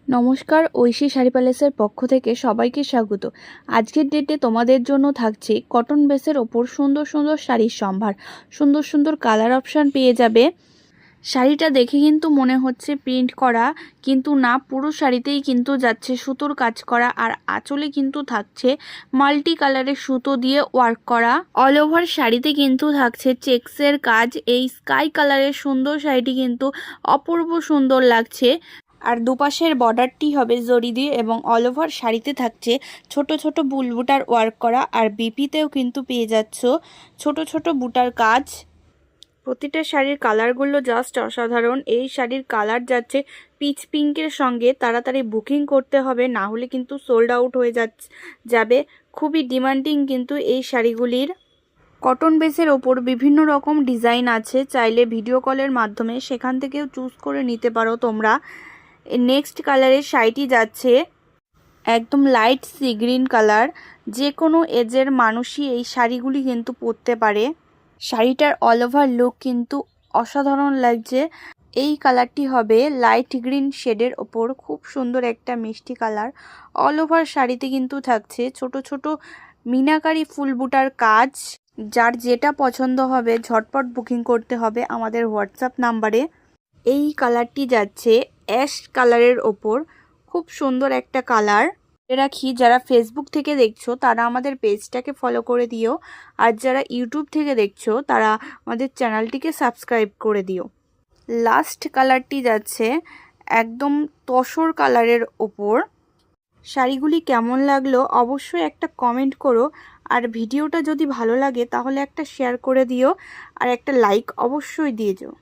নমস্কার, ঐশী শাড়ি প্যালেসের পক্ষ থেকে সবাইকে স্বাগত। আজকের ডেটে তোমাদের জন্য থাকছে কটন বেসের ওপর সুন্দর সুন্দর শাড়ির সম্ভার। সুন্দর সুন্দর কালার অপশান পেয়ে যাবে। শাড়িটা দেখে কিন্তু মনে হচ্ছে প্রিন্ট করা, কিন্তু না, পুরো শাড়িতেই কিন্তু যাচ্ছে সুতোর কাজ করা। আর আঁচলে কিন্তু থাকছে মাল্টি কালারের সুতো দিয়ে ওয়ার্ক করা। অল ওভার শাড়িতে কিন্তু থাকছে চেক্সের কাজ। এই স্কাই কালারের সুন্দর শাড়িটি কিন্তু অপূর্ব সুন্দর লাগছে। আর দুপাশের বর্ডারটি হবে জরি দিয়ে এবং অল ওভার শাড়িতে থাকছে ছোট ছোট বুলবুটার ওয়ার্ক করা। আর বিপিতেও কিন্তু পেয়ে যাচ্ছ ছোট ছোট বুটার কাজ। প্রতিটা শাড়ির কালারগুলো জাস্ট অসাধারণ। এই শাড়ির কালার যাচ্ছে পিচ পিঙ্কের সঙ্গে। তাড়াতাড়ি বুকিং করতে হবে, না হলে কিন্তু সোল্ড আউট হয়ে যাবে। খুবই ডিমান্ডিং কিন্তু এই শাড়িগুলির। কটন বেসের ওপর বিভিন্ন রকম ডিজাইন আছে, চাইলে ভিডিও কলের মাধ্যমে সেখান থেকেও চুজ করে নিতে পারো তোমরা। নেক্সট কালারের শাড়িটি যাচ্ছে একদম লাইট সি গ্রিন কালার। যে কোনো এজের মানুষই এই শাড়িগুলি কিন্তু পরতে পারে। শাড়িটার অল ওভার লুক কিন্তু অসাধারণ লাগছে। এই কালারটি হবে লাইট গ্রিন শেডের ওপর, খুব সুন্দর একটা মিষ্টি কালার। অল ওভার শাড়িতে কিন্তু থাকছে ছোট ছোট মিনাকারি ফুল বুটার কাজ। যার যেটা পছন্দ হবে ঝটপট বুকিং করতে হবে আমাদের হোয়াটসঅ্যাপ নাম্বারে। এই কালারটি যাচ্ছে অ্যাশ কালারের ওপর, খুব সুন্দর একটা কালার। রাখি যারা ফেসবুক থেকে দেখছো তারা আমাদের পেজটাকে ফলো করে দিও, আর যারা ইউটিউব থেকে দেখছো তারা আমাদের চ্যানেলটিকে সাবস্ক্রাইব করে দিও। লাস্ট কালারটি যাচ্ছে একদম তসর কালারের ওপর। শাড়িগুলি কেমন লাগলো অবশ্যই একটা কমেন্ট করো, আর ভিডিওটা যদি ভালো লাগে তাহলে একটা শেয়ার করে দিও, আর একটা লাইক অবশ্যই দিয়ে যাও।